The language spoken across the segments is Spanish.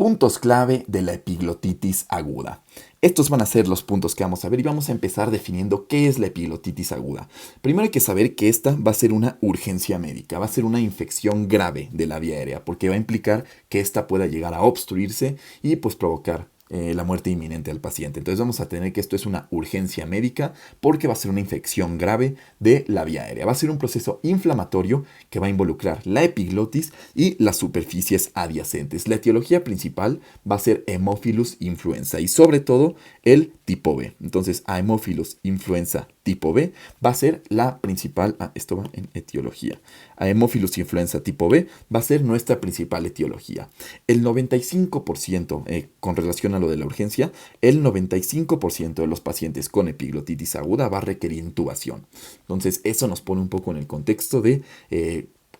Puntos clave de la epiglotitis aguda. Estos van a ser los puntos que vamos a ver y vamos a empezar definiendo qué es la epiglotitis aguda. Primero hay que saber que esta va a ser una urgencia médica, va a ser una infección grave de la vía aérea, porque va a implicar que esta pueda llegar a obstruirse y pues provocar la muerte inminente al paciente. Entonces vamos a tener que esto es una urgencia médica porque va a ser una infección grave de la vía aérea. Va a ser un proceso inflamatorio que va a involucrar la epiglotis y las superficies adyacentes. La etiología principal va a ser Haemophilus influenza y sobre todo el tipo B. Entonces Haemophilus influenza tipo B va a ser la principal, esto va en etiología. Haemophilus influenza tipo B va a ser nuestra principal etiología. El 95%, con relación a lo de la urgencia, el 95% de los pacientes con epiglotitis aguda va a requerir intubación. Entonces eso nos pone un poco en el contexto de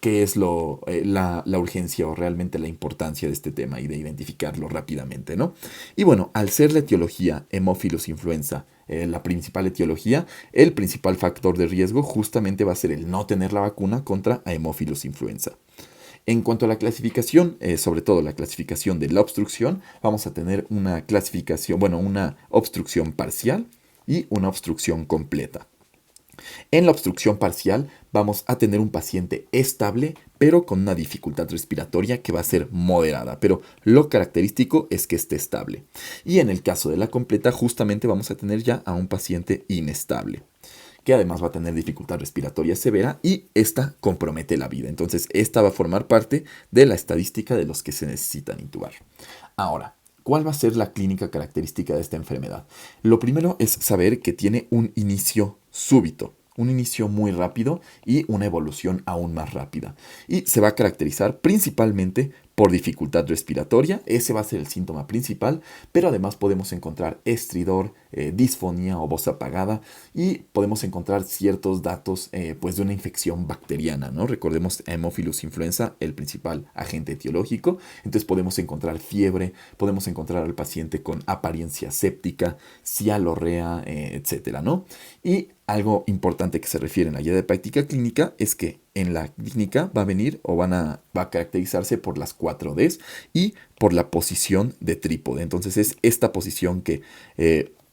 qué es la urgencia o realmente la importancia de este tema y de identificarlo rápidamente, ¿no? Y bueno, al ser la etiología Haemophilus influenza la principal etiología, el principal factor de riesgo justamente va a ser el no tener la vacuna contra Haemophilus influenza. En cuanto a la clasificación, sobre todo la clasificación de la obstrucción, vamos a tener una clasificación, bueno, una obstrucción parcial y una obstrucción completa. En la obstrucción parcial vamos a tener un paciente estable, pero con una dificultad respiratoria que va a ser moderada, pero lo característico es que esté estable. Y en el caso de la completa, justamente vamos a tener ya a un paciente inestable, que además va a tener dificultad respiratoria severa y esta compromete la vida. Entonces, esta va a formar parte de la estadística de los que se necesitan intubar. Ahora, ¿cuál va a ser la clínica característica de esta enfermedad? Lo primero es saber que tiene un inicio súbito, un inicio muy rápido y una evolución aún más rápida. Y se va a caracterizar principalmente por dificultad respiratoria, ese va a ser el síntoma principal, pero además podemos encontrar estridor, disfonía o voz apagada y podemos encontrar ciertos datos pues de una infección bacteriana, ¿no? Recordemos Haemophilus influenza, el principal agente etiológico, entonces podemos encontrar fiebre, podemos encontrar al paciente con apariencia séptica, cialorrea, etcétera, ¿no? Y algo importante que se refiere en la guía de práctica clínica es que en la clínica va a venir o va a caracterizarse por las 4Ds y por la posición de trípode. Entonces es esta posición que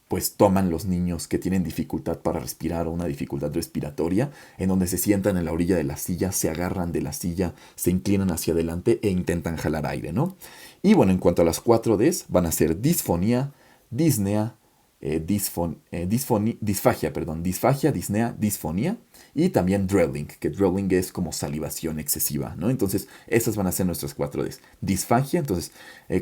pues toman los niños que tienen dificultad para respirar o una dificultad respiratoria, en donde se sientan en la orilla de la silla, se agarran de la silla, se inclinan hacia adelante e intentan jalar aire, ¿no? Y bueno, en cuanto a las 4Ds, van a ser disfonía, disnea, disfagia, disnea, disfonía y también dwelling, que dwelling es como salivación excesiva, ¿no? Entonces, esas van a ser nuestras 4Ds. Disfagia, entonces,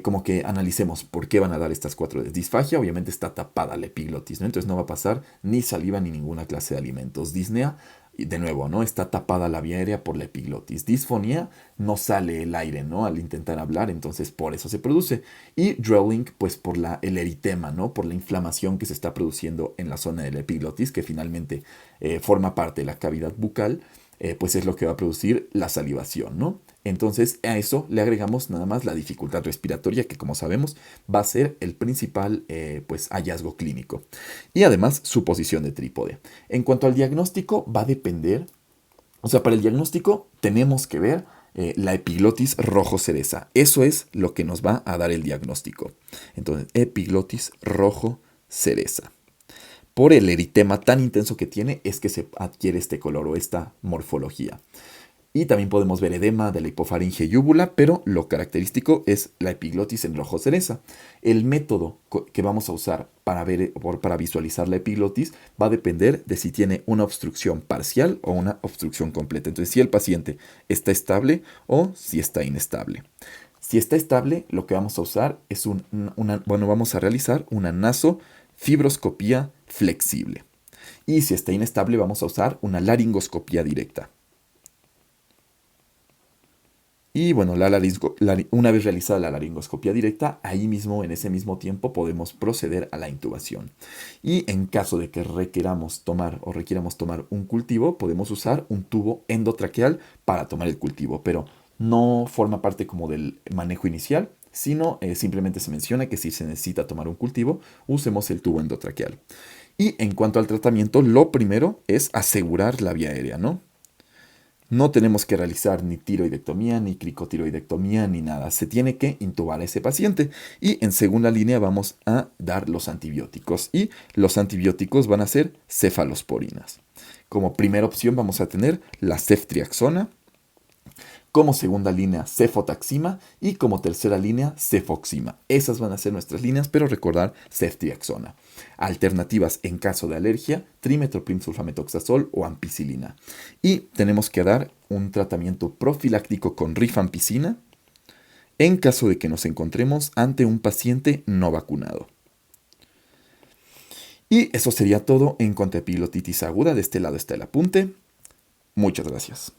como que analicemos por qué van a dar estas 4Ds. Disfagia, obviamente está tapada la epiglotis, ¿no? Entonces no va a pasar ni saliva ni ninguna clase de alimentos. Disnea, y de nuevo, ¿no? Está tapada la vía aérea por la epiglotis. Disfonía, no sale el aire, ¿no? Al intentar hablar, entonces por eso se produce. Y dwelling, pues por el eritema, ¿no? Por la inflamación que se está produciendo en la zona de la epiglotis, que finalmente forma parte de la cavidad bucal, pues es lo que va a producir la salivación, ¿no? Entonces a eso le agregamos nada más la dificultad respiratoria, que como sabemos va a ser el principal pues, hallazgo clínico. Y además su posición de trípode. En cuanto al diagnóstico va a depender, o sea, para el diagnóstico tenemos que ver la epiglotis rojo cereza. Eso es lo que nos va a dar el diagnóstico. Entonces, epiglotis rojo cereza. Por el eritema tan intenso que tiene es que se adquiere este color o esta morfología. Y también podemos ver edema de la hipofaringe y úvula, pero lo característico es la epiglotis en rojo cereza. El método que vamos a usar para visualizar la epiglotis va a depender de si tiene una obstrucción parcial o una obstrucción completa. Entonces, si el paciente está estable o si está inestable. Si está estable, lo que vamos a usar es vamos a realizar una nasofibroscopía flexible. Y si está inestable, vamos a usar una laringoscopía directa. Y bueno, una vez realizada la laringoscopía directa, ahí mismo, en ese mismo tiempo, podemos proceder a la intubación. Y en caso de que requiramos tomar un cultivo, podemos usar un tubo endotraqueal para tomar el cultivo, pero no forma parte como del manejo inicial, sino simplemente se menciona que si se necesita tomar un cultivo, usemos el tubo endotraqueal. Y en cuanto al tratamiento, lo primero es asegurar la vía aérea, ¿no? No tenemos que realizar ni tiroidectomía, ni cricotiroidectomía, ni nada. Se tiene que intubar a ese paciente. Y en segunda línea vamos a dar los antibióticos. Y los antibióticos van a ser cefalosporinas. Como primera opción vamos a tener la ceftriaxona. Como segunda línea, cefotaxima. Y como tercera línea, cefoxima. Esas van a ser nuestras líneas, pero recordar ceftriaxona. Alternativas en caso de alergia, trimetoprim sulfametoxazol o ampicilina. Y tenemos que dar un tratamiento profiláctico con rifampicina en caso de que nos encontremos ante un paciente no vacunado. Y eso sería todo en cuanto a epiglottitis aguda. De este lado está el apunte. Muchas gracias.